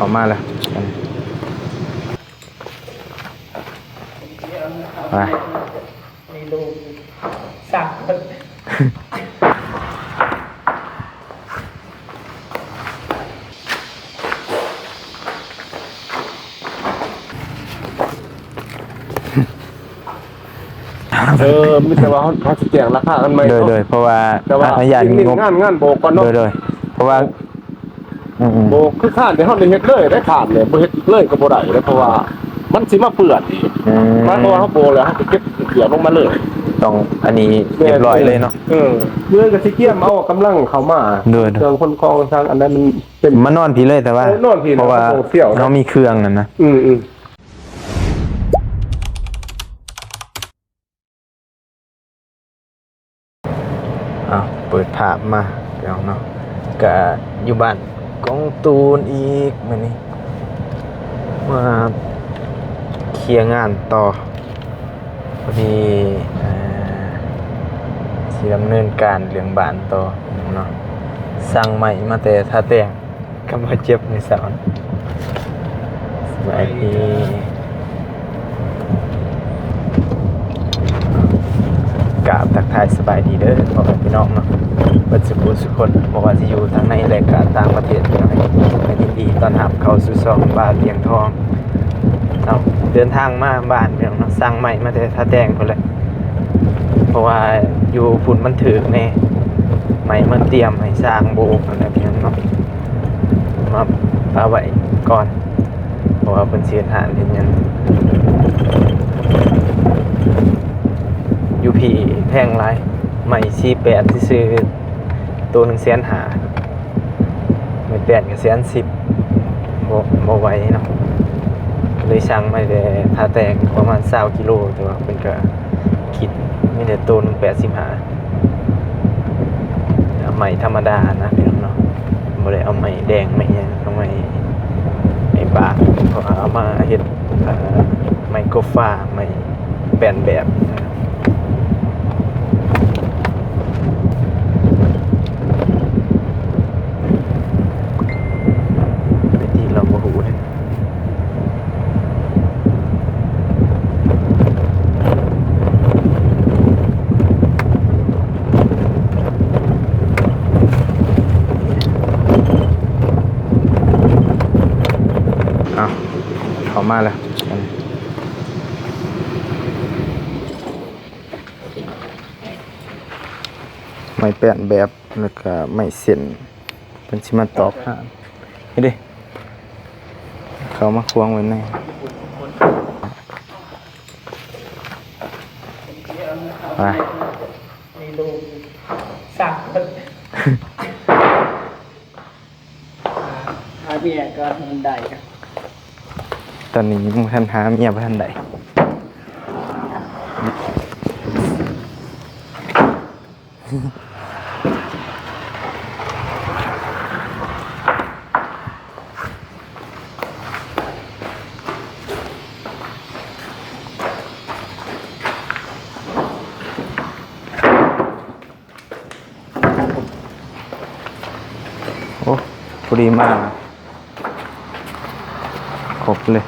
เขามาแล้วไปมีลูกสั่งไม่ใช่ว่าเขาจะแจงราคากันไหมโดยเพราะว่าแต่ว่าญาติงบงานโบกก่อนเนาะโดยเพราะว่าโบกคือขาดในห้องในเฮ็ดเลยได้ขาดเลยบ่เฮ็ดอีกเลยก็บ่ได้เลยเพราะว่ามันสิมาเปื้อนอีกเพราะว่าเขาโบแล้วเขาจะเก็บเกี่ยวลงมาเลยต้องอันนี้เรียบร้อยเลยเนาะเมื่อกับสิเกียมเอากำลังเขามาเครื่องคนกองทางอันนั้นมันเป็นมานอนพี่เลยแต่ว่าเพราะว่าเขามีเครื่องนั่นนะเปิดภาพมาเดี๋ยวเนาะก็อยู่บ้านกองตูนอีกมื้อนี้มาเคลียร์งานต่อพอดีสิดำเนินการเรื่องบ้านต่อเนาะสั่งใหม่มาแต่ท่าแต่งก็มาเจ็บในสาวสบายดีกราบทักทายสบายดีเด้อพ่อแม่พี่น้องเนาะเบิดสุขคนบอกว่าสิอยู่ทั้งในและก็ต่างประเทศพี่น้องให้ยินดีต้อนรับเข้าสู่ช่องบ้านเลี้ยงทองเนาะเดินทางมาบ้านพี่น้องเนาะสั่งใหม่มาแต่ท่าแต่งพุ่นแหละเพราะว่าอยู่ฝุ่นมันถึกแน่ใหม่มันเตรียมให้สร้างโบกนั่นแหละพี่น้องเนาะมาเอาไว้ก่อนเพราะว่าเพิ่นสิเฮ็ดหาเฮ็ดหยังยูพีแพงไรใหม่48ที่ซื้อตัว150,000ไม่8กับ110,000บ่ไหวเนาะเลยสั่งมาแต่ถ้าแตกประมาณ20กิโลแต่ว่าเป็นก็คิดมีแต่ตัว185ใหม่ธรรมดานะพี่น้องเนาะบ่ได้เอาใหม่แดงใหม่หยังเอาใหม่บางเพราะเอามาเฮ็ดไมโครฟ้าใหม่แปลนแบบเขามาแล้วไม่เปลี่ยนแบบแล้วก็ไม่เส้นเป็นสิมาตอกนี่ดิเขามาควงไว้ในไปมีลูกสั่งหาเมียก็มันได้กันตอนนี้มึงท่านหาเมียบ่ทันใดโอ้พอดีมากครบเลย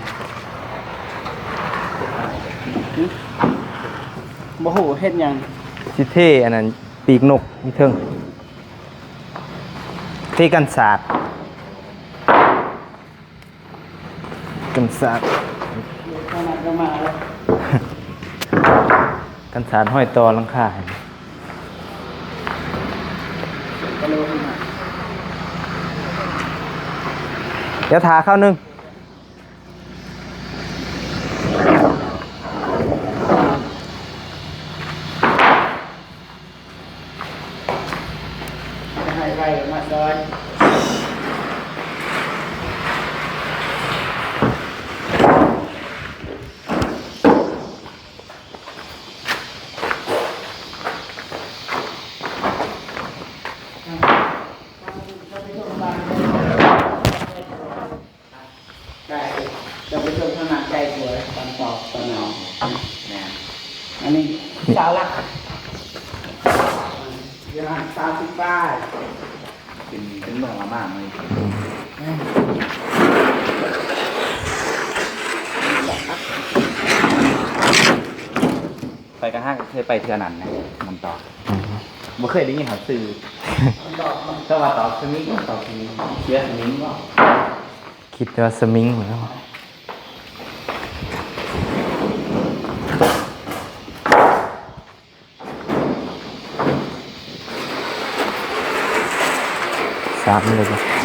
บ่ฮู้เฮ็ดหยังสิเท่อันนั้นปีกนกมีเทิงเท่กันศาสตร์กันศาสตร์กันศาสตร์ห้อยตอหลังคาเดี๋ยวทาเข้านึงมาซอยจะไปชมขนาดใจสวยตอนตอกตอนนอนอันนี้สาวรักเวลา30 บาทเป็นเมืองละมากเลย ห้างเคยไปเทือนั้นนะมันต่อบ่เคยได้ยินเขาซื้อถ้าว่าต่อสมิงต่อสมิงเชื้อสมิงบ่ คิดว่าสมิงเหมือนกันสามเลยจ้ะมาเลย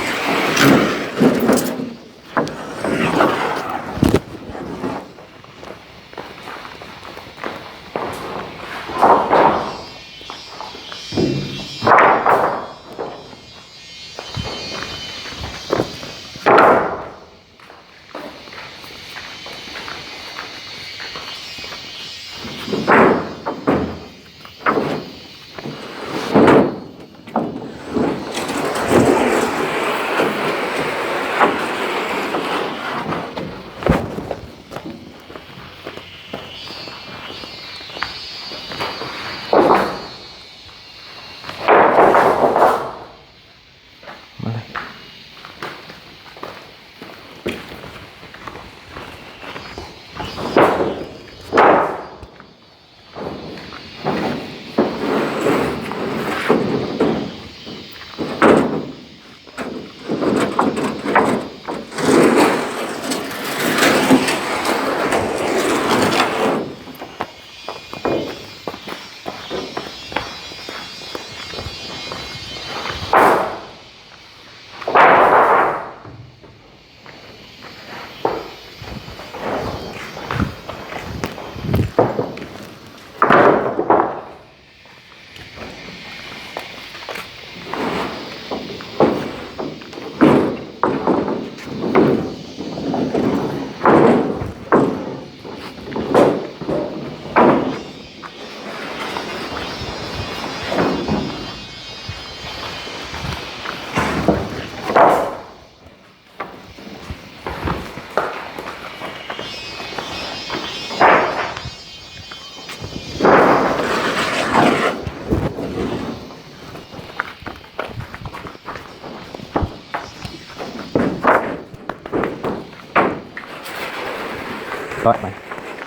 ร้อยไป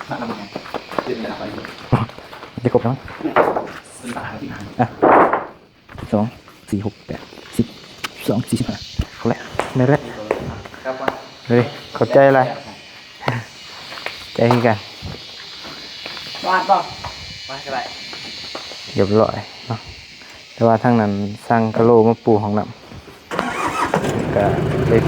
ถ้าทำไงขึ้นแล้วไป จะครบแล้ว เป็นตาที่หาง อ่ะ2 4 6 8 10 12 45เขาแหละไม่ได้ ครับว่า เฮ้ยขอบใจอะไรใจคือกัน วาดป่ะ ว่าก็ได้ เรียบร้อยเนาะแต่ว่าทั้งนั้นสั่งกะโหลมาปูของน้ำก็เลย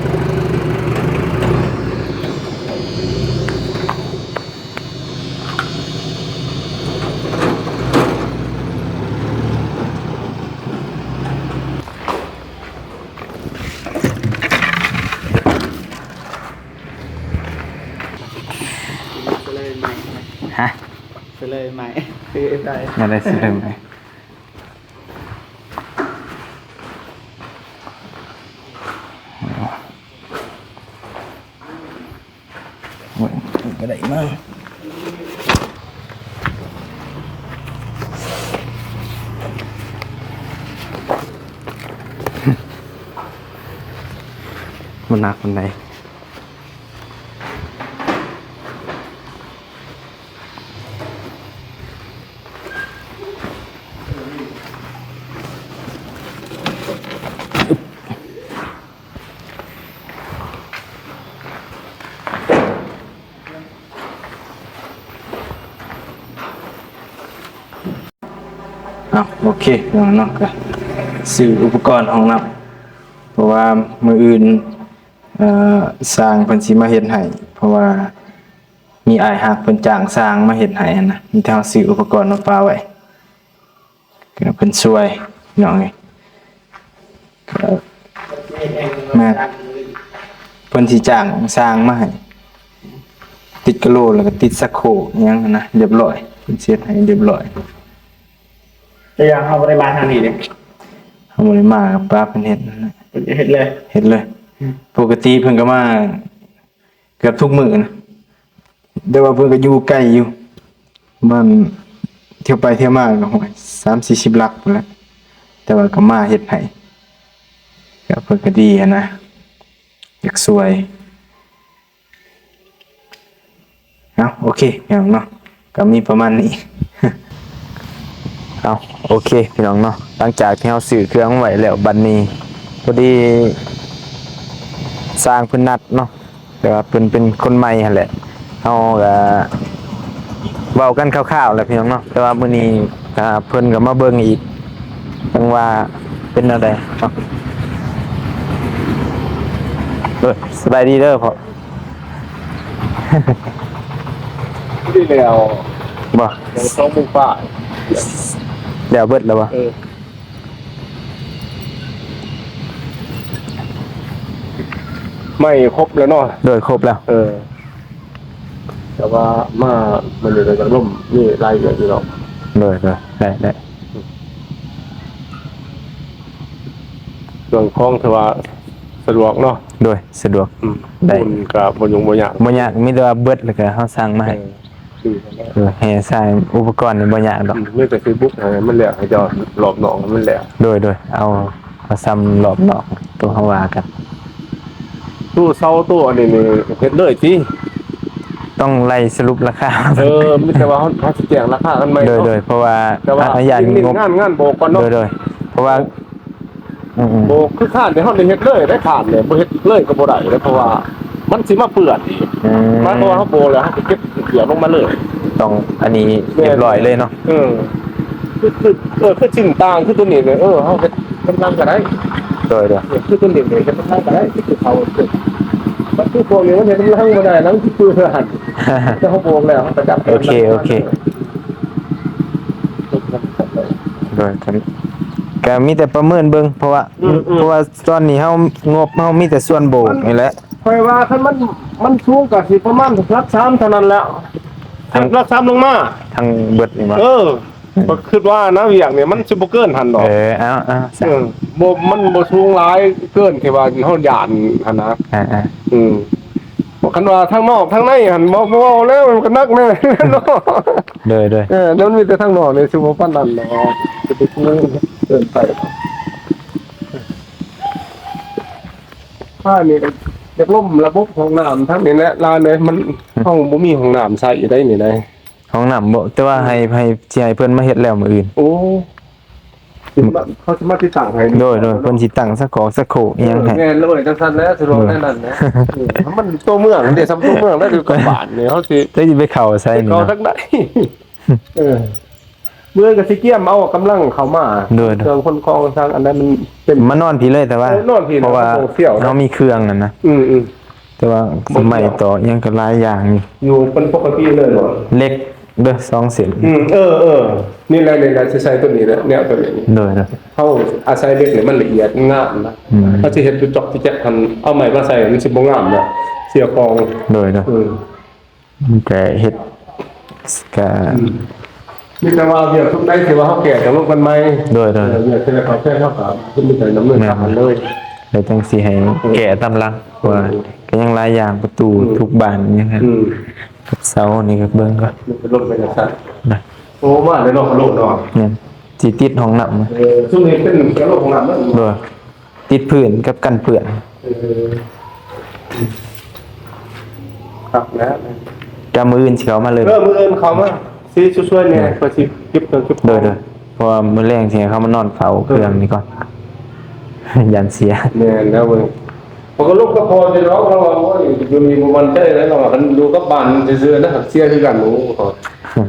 เลยใหม่ ฮะ เลยใหม่คืออะไร มาได้สิเริ่มไหมโอ้ยก็ได้มากมันหนักมันไหนโอเคอย่างนั้นก็ซื้ออุปกรณ์ของเราเพราะว่ามืออื่นสร้างเพิ่นสิมาเฮ็ดให้เพราะว่ามีอ้ายฮักเพิ่นจ้างสร้างมาเฮ็ดให้นะมีทางซื้ออุปกรณ์มาฝากไว้ก็เพิ่นช่วยน้องไงก็แม่เพิ่นสิจ้างสร้างมาให้ติดกะโหลแล้วก็ติดสะโครกอิหยังนะเรียบร้อยเพิ่นเฮ็ดให้เรียบร้อย จะยังเข้าไปมาทางนี้เลย เอาบ่ได้มากับป้าเพิ่นเฮ็ดนั่นแหละ เห็นเลย เฮ็ดเลย ปกติเพิ่นก็มาเกือบทุกมื้อนะแต่ว่าเพิ่นก็อยู่ใกล้อยู่มันเที่ยวไปเที่ยวมาก็โหย30-40ลักพุ่นแหละแต่ว่าก็มาเฮ็ดให้ก็เพิ่นก็ดีอะนะอยากสวยเอาโอเคอย่างเนาะก็มีประมาณนี้ เอาโอเคพี่น้องเนาะหลังจากที่เราซื้อเครื่องไว้แล้วบัดนี้พอดีสร้างเพิ่นนัดเนาะแต่ว่าเพิ่นเป็นคนใหม่หั่นแหละเฮาก็เว้ากันคร่าวๆแหละพี่น้องเนาะแต่ว่ามื้อนี้ก็เพิ่นก็มาเบิ่งอีกจังว่าเป็นแนวใดเนาะสบายดีเด้อพ่อ ที่แล้ว บ่ เดี๋ยวต้องมุ่งป้าย เดี๋ยวเบิดแล้วบ่ ไม่ครบแล้วเนาะ โดยครบแล้ว แต่ว่ามันอยู่ในกระล่มนี่รายละเอียดอยู่หรอก โดยได้ เรื่องของถือว่าสะดวกเนาะ โดยสะดวก ได้ บุญกับบญงบญยาก บ่ยากมีแต่ว่าเบิดแล้วก็เฮาสั่งมาให้ คือ ให้สร้างอุปกรณ์นี่บ่ยากดอก ไม่แต่ Facebook ให้มันแหละให้เจอหลอกหนองมันแหละ โดยเอาซ้ำรอบนอกตัวเฮาว่ากัน ตู้เซาตู้อันนี้นี่เฮ็ดเลยสิ ต้องไล่สรุปราคา มีแต่ว่าเขาสิแจ้งราคากันไหม โดยเพราะว่า แต่ว่า อย่าง นิ่ ง ง บ ๆงานโบกก่อนเนาะ โดยเพราะว่าโบคือข้านเดี๋ยวเขาได้เฮ็ดเลยได้ขาดเลยบ่เฮ็ดเลยก็บ่ได้เลยเพราะว่ามันสิมาเปื้อนอีกมาเพราะว่าเขาโบแล้วเขาสิเก็บเกี่ยวลงมาเลย ต้องอันนี้เรียบร้อยเลยเนาะ คือสิ่งต่างคือตัวนี้เลยเขาเฮ็ดกำลังก็ได้ โดย คือตัวนี้เลยเฮ็ดกำลังก็ได้คือเขาคือมันคือพวกนี้มันเฮ็ดกำลังบ่ได้แล้วคือเปื้อนแต่เขาโบแล้วเขาประจับ โอเคโดยก็มีแต่ประเมินเบิ่งเพราะว่าตอนนี้เฮางบเฮามีแต่ส่วนโบกนี่แหละ ค่อยว่าคันมันสูงก็สิประมาณรัก3เท่านั้นแล้วรัก3ลงมา ทางเบิดนี่บ่ ก็คิดว่านะเวียกเนี่ยมันสิบ่เกินหันดอก เอาบ่มันบ่สูงหลายเกินที่ว่าเฮาย่านหั่นนะบ่คันว่าทางนอกทางในหั่นบ่แล้วมันก็นักแน่เนาะ โดย แล้วมันมีแต่ทางนอกนี่สิบ่ปานนั้นดอกสิไปสูงเกินไปนี่เด็กล่มระบบห้องน้ำทั้งนี้แหละลานเลยมันห้องบ่มีห้องน้ำใช้ได้นี่ได้ ห้องน้ำบ่แต่ว่าให้สิให้เพิ่นมาเฮ็ดแล้วมื้ออื่น โอ้เขาจะมาติดตั้งให้ โดยเพิ่นสิตั้งสักของสักโคอีหยังให้ แม่นเลยจังซั่นแล้วสิรอแน่นั่นนะมันตัวเมืองเดี๋ยวซ้ำตัวเมืองแล้วคือกับบ้านนี่เฮาสิ ได้สิไปเข้าใส่นี่ เขาทักได้เมื่อก็สิเกี่ยมเอากำลังเข้ามาเครื่องคนคลองทางอันนั้นมันเป็น มานอนพี่เลยแต่ว่า นอนพี่ เพราะว่า เสี่ยวนะ เฮามีเครื่องนั่นนะแต่ว่าสมัยต่อยังก็หลายอย่างอยู่ เป็นปกติเลยบ่ เล็กเด้อ2เส้น นี่แหละสิใช้ตัวนี้แหละแนวตัวนี้ โดย เฮาอาศัยเล็กนี่มันละเอียดงามนะถ้าสิเฮ็ดจุดจอกที่แจ๊กกันเอาไม้มาใส่มันสิบ่งามนะเสียกอง โดยแต่เฮ็ดก็ มีแต่ว่าเดี๋ยวทุกได้สิว่าเฮาแก่จังลงกันใหม่ โดย เดี๋ยวสิได้เข้าแค่เฮาก็มีแต่ดำเนินการมันเลย แล้วจังสิให้แก่ตามหลังว่าก็ยังหลายอย่างประตูทุกบานยังไงกับเสานี่ก็เบิ่งก็ มันเป็นลมเป็นซั่น นะ โอ้มาเลยเนาะลมเนาะ เนี่ยสิติดห้องน้ำ ช่วงนี้เป็นแค่ลมของน้ำมัน โดยติดพื้นกับกันเปื้อน ครับนะ กำมืออื่นสิเขามาเลย มื้ออื่นเข้ามาสิช่วยๆเนี่ยก็สิเก็บเครื่องเก็บ โดยเพราะว่ามื้อแรงสิให้เขามานอนเฝ้าเครื่องนี่ก่อน ยันเสีย แม่นแล้วเว้ยพอก็ลูกก็พอจะร้องเราว่าโอ้ยอยู่มีมันใจแล้วเราคันดูกับบ้านซื่อๆนะเสียคือกันโอ้ขอ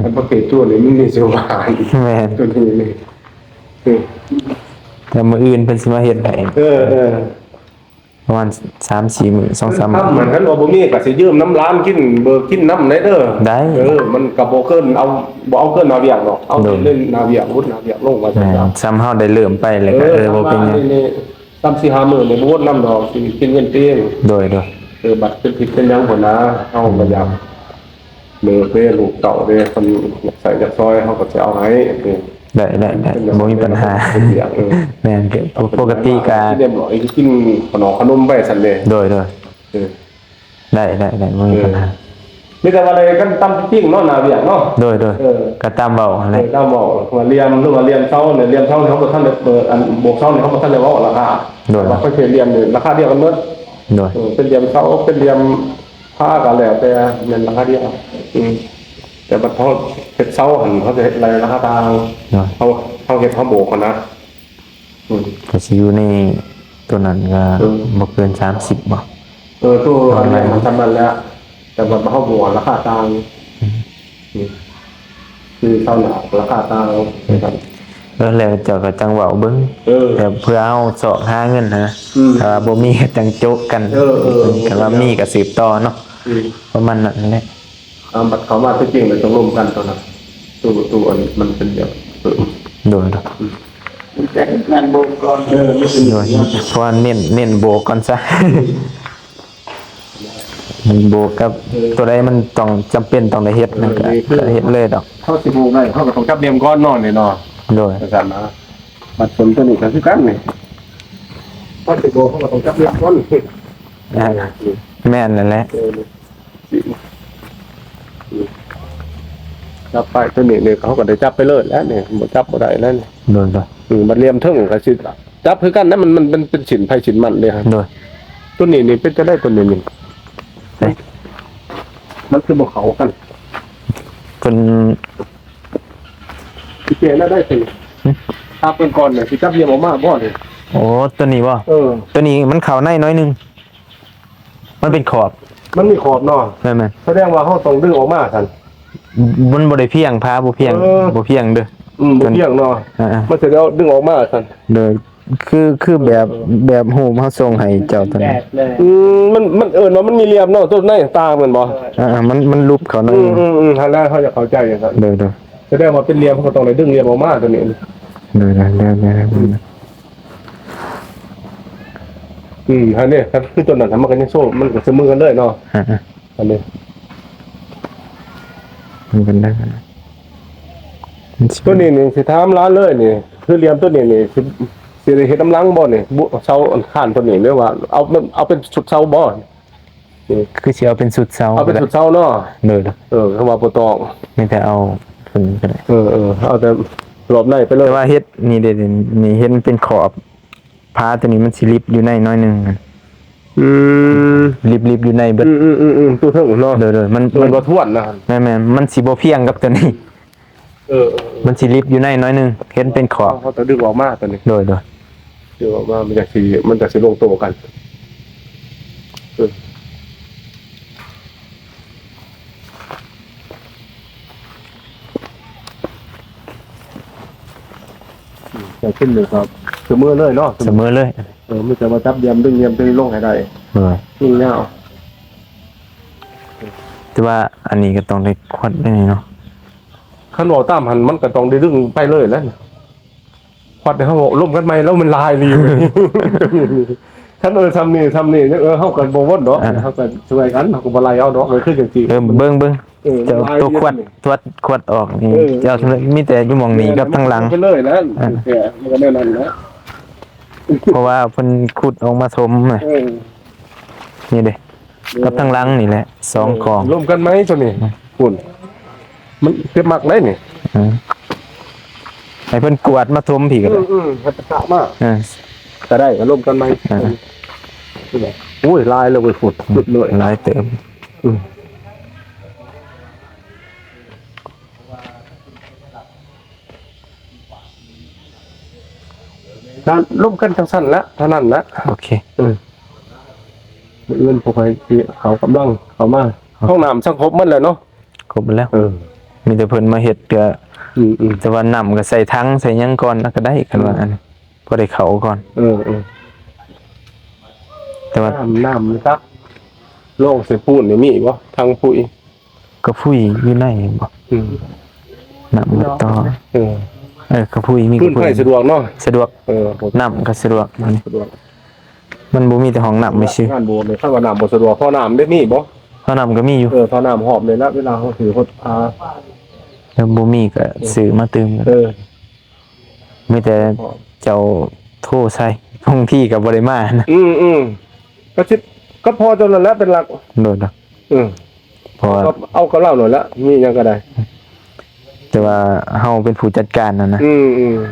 มันบ่เกตัวนี่มันนี่สิว่า แม่น ตัวนี้นี่ แต่มื้ออื่นเพิ่นสิมาเฮ็ดให้ ประมาณ 3-4 มื้อ 2-3 มื้อ เหมือนกันว่าบ่มีก็สิยืมน้ำร้านกินเบิกกินน้ำได้เด้อ ได้ มันก็บ่เกินเอาบ่เอาเกินนาเวียงหรอกเอาเล่นนาเวียงวุฒนาเวียงลงมาจังซั่น ซ้ำเฮาได้เริ่มไปแล้วก็บ่เป็นหยัง นี่3-4-5มื้อนี่บ่วดน้ำดอกสิกินเงินเตียง โดย บัตรเป็นผิดเป็นหยังพุ่นนะเฮาก็อยากเลิกเด้ลูกเต่าเด้คนใส่จากซอยเฮาก็สิเอาให้ ได้บ่มีปัญหาแม่นก็ปกติก็ เรียบร้อยกินขนมไปซั่นเด้ โดยได้บ่มีปัญหา มีแต่ว่าอะไรกันตำปิ้งเนาะนาเวียงเนาะ โดยก็ตามเว้าหั่นแหละ เราบอกว่าเรียมหรือว่าเรียมเช้าเนี่ยเรียมเช้าเขาบ่ทันได้เปิดอันบวกเช้าเนี่ยเขาบ่ทันได้เว้าราคาว่าเขาเคยเรียมนี่ราคาเดียวกันหมด โดย เป็นเรียมเช้าเป็นเรียมผ้ากันแล้วแต่เงินราคาเดียว แต่บัดเขาเฮ็ดเสาหันเขาจะเฮ็ดอะไรราคาทาง เนาะ เขาเฮ็ดเขาโบกกันนะก็สิอยู่ในตัวนั้นก็บ่เกิน30บ่ ตู้อะไรมันทำมันแล้วแต่บัดเขาโบกราคาทางคือเท่าหนาราคาตางนะครับ แล้วเจ้าก็จังเว้าเบิ่งแต่เพื่อเอาเสาะหาเงินนะถ้าว่าบ่มีก็จังโจกกันก็ว่ามีก็สืบต่อเนาะประมาณนั้นแหละ บัตรเขามาที่จริงเลยต้องร่วมกันตอนนั้นตู้อันมันเป็นแบบโดยเนาะ แต่งานโบกก่อน ไม่เป็น โดยเพราะว่าเน้นโบกก่อนซะมันโบกกับตัวใดมันต้องจำเป็นต้องได้เฮ็ดนั่นก็เฮ็ดเลยดอก เข้าสิบโมงได้เข้ากับต้องจับเดียมก้อนนอนเนี่ยเนาะ โดย อาจารย์นะบัตรผลตัวนี้ก็คือกันนี่เข้าสิบโมงเข้ากับต้องจับเดียมก้อน แม่นนั่นแหละ จับไปตัวนี้เนี่ยเขาก็ได้จับไปเลยแล้วเนี่ยบ่จับบ่ได้แล้วเนี่ย โดย มันเรียมเทิงก็สิจับคือกันนะมันเป็นสินไผสินมันเลยครับ โดย ตัวนี้นี่เป็นจะได้ตัวนี้นี่มันคือบ่เขากัน เพิ่น พี่เจน่าได้สิถ้าเป็นก่อนเนี่ยสิจับเรียมออกมาบ่นี่ โอ้ตัวนี้บ่ ตัวนี้มันเข้าในน้อยนึงมันเป็นขอบ มันมีขอบเนาะ แม่น แสดงว่าเฮาต้องดึงออกมาซั่น ๆมันบ่ได้เพียงพาบ่เพียงบ่เพียงเด้อ บ่เพียงเนาะ มันจะได้ดึงออกมาซั่น โดยคือแบบโฮมเฮาส่งให้เจ้าตัว แบ นี้ บเลย มันว่ามันมีเหลี่ยมเนาะตัวในตามันบ่ มันลุบเขาหน่อย ถ้าแล้วเขาจะเข้าใจอย่างนั้น โดย แสดงว่าเป็นเหลี่ยมเขาต้องได้ดึงเหลี่ยมออกมาตัวนี้ โดยแล้วอันนี้ครับคือตัวนั้นมันก็ยังโซ่มันก็เสมอกันเลยเนาะอันนี้ มันเป็นได้กัน ตัวนี้นี่สิถามร้านเลยนี่คือเหลี่ยมตัวนี้นี่สิได้เฮ็ดกำลังบ่นี่บุเสาข้านตัวนี้หรือว่าเอาเป็นสุดเสาบ่ คือสิเอาเป็นสุดเสา เอาเป็นสุดเสาเนาะ โดย คำว่าบ่ต้อง ไม่แต่เอาคนก็ได้ เอาแต่รอบในไปเลย แต่ว่าเฮ็ดนี่เด้นี่เฮ็ดเป็นขอบพาตัวนี้มันสิลิบอยู่ในน้อยนึงลิบอยู่ในเบิด ตัวเท่าเนาะ โดยมัน บ่ทวนนะ แม่นมันสิบ่เพียงกับตัวนี้มันสิลิบอยู่ในน้อยนึงเฮ็ดเป็นขอบ เขาจะดึงออกมาตัวนี้ โดย ดึงออกมามันจะสิลงตัวกันจะขึ้นเลยครับเสมอเลยเนาะ เสมอเลย ไม่จะมาจับเดียมดึงเดียมตัวนี้ลงให้ได้ โดย ยิ่งเงา แต่ว่าอันนี้ก็ต้องได้ควัดได้เนาะ ขั้นว่าตามหันมันก็ต้องได้ดึงไปเลยแล้วควัดให้เขาร่วมกันไหมแล้วมันลายรีขั้นทำนี่เขากันโบว์เนาะเขากันช่วยกันเขาก็บลายเอาเนาะเลยขึ้นจริง เบิ่งเจ้าตัวควัดออกนี่เจ้ามีแต่อยู่หม่องนี้กับทางหลัง ไปเลยแล้วแกมันก็แน่นอนนะ เพราะว่าเพิ่นขุดออกมาถมน่ะนี่เด้กับทางหลังนี่แหละ2กอง ร่วมกันไหมตัวนี้คุณมันเก็บมักได้นี่ ให้เพิ่นกวาดมาถมพี่ก็ได้ พัฒนามาก อ่า ก็ได้ก็ร่วมกันไหมอุ้ยลายเลยไปขุดสุดเลย หลายเติม การร่วมกันทั้งสั้นแล้วเท่านั้นละ โอเค เอื้อนพวกใครที่เขากำลังเขามาห้องน้ำช่างครบมันเลยเนาะ ครบแล้วมีแต่เพิ่นมาเฮ็ดก็แต่ว่าน้ำก็ใส่ถังใส่หยังก่อนแล้วก็ได้กันว่าอันนี้พอได้เข้าก่อนแต่ว่า น้ำนะครับโล่งเสียปูนนี่มีอีกวะทางปุ๋ย ก็ผู้หญิงอยู่ในบ่น้ำก็ต่อก็ผู้หญิงมี พื้นไฟสะดวกเนาะ สะดวกน้ำก็สะดวก สะดวก มันบ่มีแต่ห้องน้ำไม่ซื่อง านโบเลยถ้าว่าน้ำบ่สะดวกท่อน้ำได้มีบ่ ห้องน้ำก็มีอยู่ ท่อน้ำหอบเลยแล้วเวลาเขาถือเขาแล้วบ่มีก็ซื้อมาเติมกันมีแต่เจ้าโทรใส่บางที่ก็บ่ได้มานะ ก็ชิดก็พอจนแล้วเป็นหลัก โดดเพราะว่า เอาก็เล่าหน่อยละมียังก็ได้ แต่ว่าเฮาเป็นผู้จัดการนะ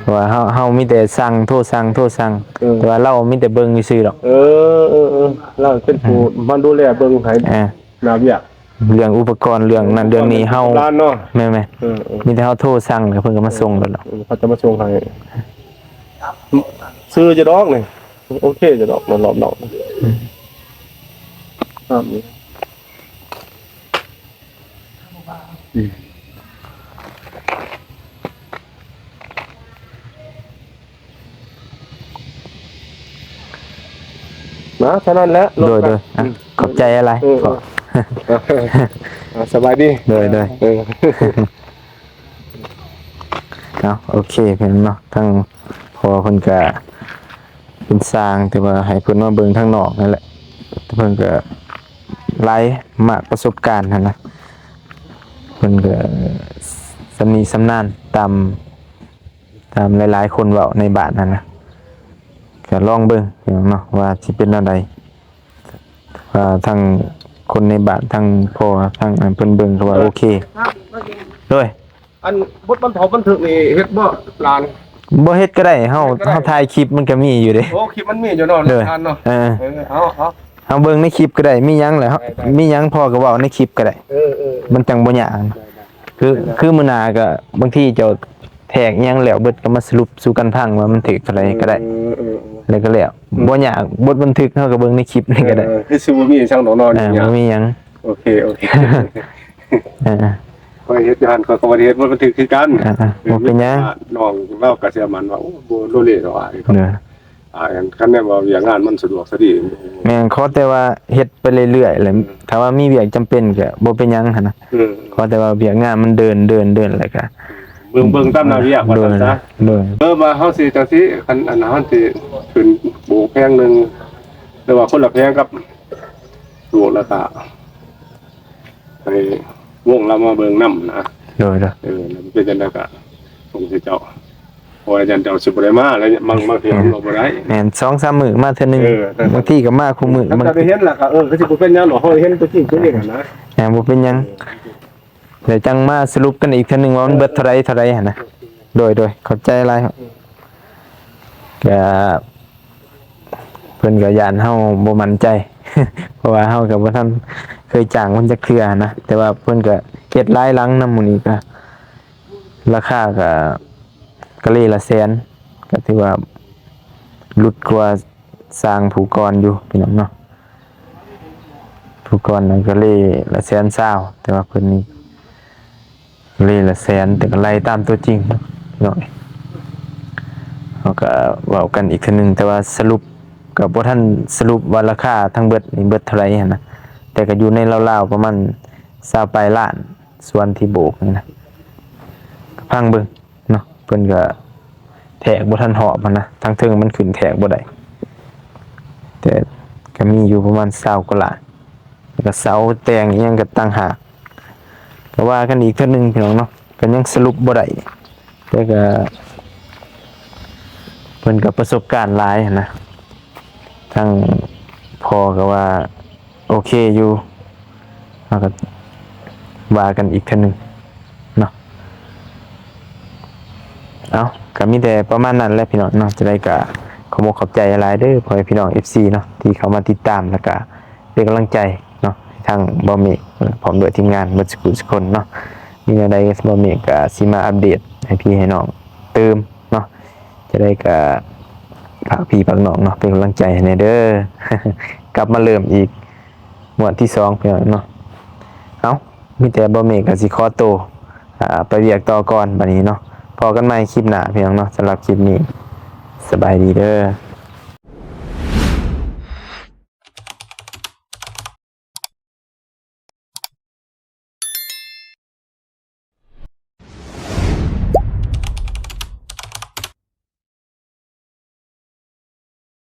เพราะว่าเฮามีแต่สั่งโทรสั่งแต่ว่าเรามีแต่เบิ่งซื่อๆดอก เราเป็นผู้มันดูแลเบิ่งให้นาเวียก เรื่องอุปกรณ์เรื่องนั้นเรื่องนี้เฮา ร้านเนาะ แม่น เออ ๆมีแต่เฮาโทรสั่งแล้วเพิ่นก็มาส่งแล้วเนาะ เขาจะมาส่งให้ซื้อจะดอกนี่โอเคจะดอกมันรอบดอกครับนะฉะนั้นแหละ โดยอ่ะขอบใจอะไรขอ สบายดี โดย เออ เนาะโอเคเพิ่นเนาะทั้งพอเพิ่นก็เป็นสร้างแต่ว่าให้เพิ่นมาเบิ่งทางนอกนั่นแหละแต่เพิ่นก็หลายมากประสบการณ์หั่นนะเพิ่นก็สำนีสำนานตามหลายๆคนเว้าในบ้านนั่นนะก็ลองเบิ่งพี่น้องเนาะว่าสิเป็นแนวใดว่าทางคนในบ้านทางพ่อทางอันเพิ่นเบิ่งก็ว่าโอเคด้วย อันบทบรรทบันทึกนี่เฮ็ดบ่ลาน บ่เฮ็ดก็ได้เฮาถ่ายคลิปมันก็มีอยู่เด้ โอ้คลิปมันมีอยู่เนาะ เด้อ ลานเนาะ เออ เอา เฮาเบิ่งในคลิปก็ได้มีหยังแหละเฮามีหยังพอก็เว้าในคลิปก็ได้ เออ มันจังบ่ยากคือมื้อหน้าก็บางทีเจ้าแทกหยังแล้วเบิดก็มาสรุปสู่กันฟังว่ามันถูกเท่าใดก็ได้แล้วก็แล้วบ่ยากบทบันทึกเฮาก็เบิ่งในคลิปนี่ก็ได้ คือสิบ่มีช่างดอกนอนอย่างเงี้ย บ่มีหยัง โอเค เออ คอยเฮ็ดอยู่หั่นคอยก็บ่ได้เฮ็ดบ่บันทึกคือกัน บ่เป็นหยัง น้องเว้าก็เชื่อมันว่าโอ้บ่โลเลดอกอ่ะ เด้อ คันแม่นว่าอย่างงานมันสะดวกสะดี แม่นขอแต่ว่าเฮ็ดไปเรื่อยๆแหละถ้าว่ามีเวียกจำเป็นก็บ่เป็นหยังหั่นนะ เออ ขอแต่ว่าเวียกงานมันเดินแล้วก็ เบิ่งตามหน้าเวียกว่า โด ซั่ ย นซะ โดย มาเฮาสิจังซี่คันอันเฮาสิขึ้นโบกแพงนึงแต่ว่าคนละแพงกับโบกแล้วก็ไปวงเรามาเบิ่งนำนะ โดย แล้วมันเป็นจังได๋ก็ผมสิเจ้าพออาจารย์เจ้าสิบ่ได้มาแล้วบางเที่ยเราบ่ได้ แม่น 2-3 มื้อมาเทื่อนึง แต่ บางทีก็มาคู่มื้อ ถ้า มัน จะไปเห็นล่ะก็ก็สิบ่เป็นหยังหรอกเฮาเห็นตัวจริงตัวเองอะนะ แหมบ่เป็นหยังเดี๋ยวจังมาสรุปกันอีกเทื่อนึงว่ามันเบิดเท่าไรหั่นนะโดยเข้าใจหลายครับก็เพิ่นก็ย่านเฮาบ่มั่นใจ เพราะว่าเฮาก็บ่ทันเคยจ้างมันจักเทื่อนะแต่ว่าเพิ่นก็เฮ็ดหลายหลังนำหมู่นี้ก็ราคาก็เลยละแสนก็ถือว่าหลุดกว่าสร้างผู้กรอยู่พี่น้องเนาะผู้กรนั่นก็เลยละแสนเศร้าแต่ว่าเพิ่นนี่เลยละแสนแต่ก็ไล่ตามตัวจริงเนาะพี่น้องเขาก็เว้ากันอีกเทื่อนึงแต่ว่าสรุปก็บ่ทันสรุปว่าราคาทั้งเบิดนี่เบิดเท่าไหร่หั่นนะแต่ก็อยู่ในราวๆประมาณ20ปลายล้านส่วนที่โบกนี่นะก็พังเบิ่งเนาะเพิ่นก็แทกบ่ทันหอบมันนะทางเทิงมันขึ้นแทกบ่ได้แต่ก็มีอยู่ประมาณ20กว่าล้านแล้วก็เสาแต่งอีหยังก็ต่างหากก็ว่ากันอีกเทื่อนึงพี่น้องเนาะก็ยังสรุปบ่ได้แต่ก็เพิ่นก็ประสบการณ์หลายหั้นนะทั้งพ่อก็ว่าโอเคอยู่แล้วก็ว่ากันอีกเทื่อนึงเนาะเอาก็มีแต่ประมาณนั้นแหละพี่น้องเนาะจะได้ก็ขอบคุณขอบใจหลายเด้อพ่อแม่พี่น้อง FC เนาะที่เข้ามาติดตามแล้วก็เป็นกำลังใจเนาะทางบ่มีพร้อมด้วยทีมงานเบิดทุกคนเนาะมีอะไรบ่มีก็สิมาอัปเดตให้พี่ให้น้องเติมเนาะจะได้ก็ฝากพี่ฝากน้องเนาะเป็นกำลังใจให้เด้อ กลับมาเริ่มอีกงวดที่2พี่น้องเนาะเอ้ามีแต่บ่มีก็สิขอตัวไปเวียกต่อก่อนบัดนี้เนาะพอกันใหม่คลิปหน้าพี่น้องเนาะสำหรับคลิปนี้สบายดีเด้อ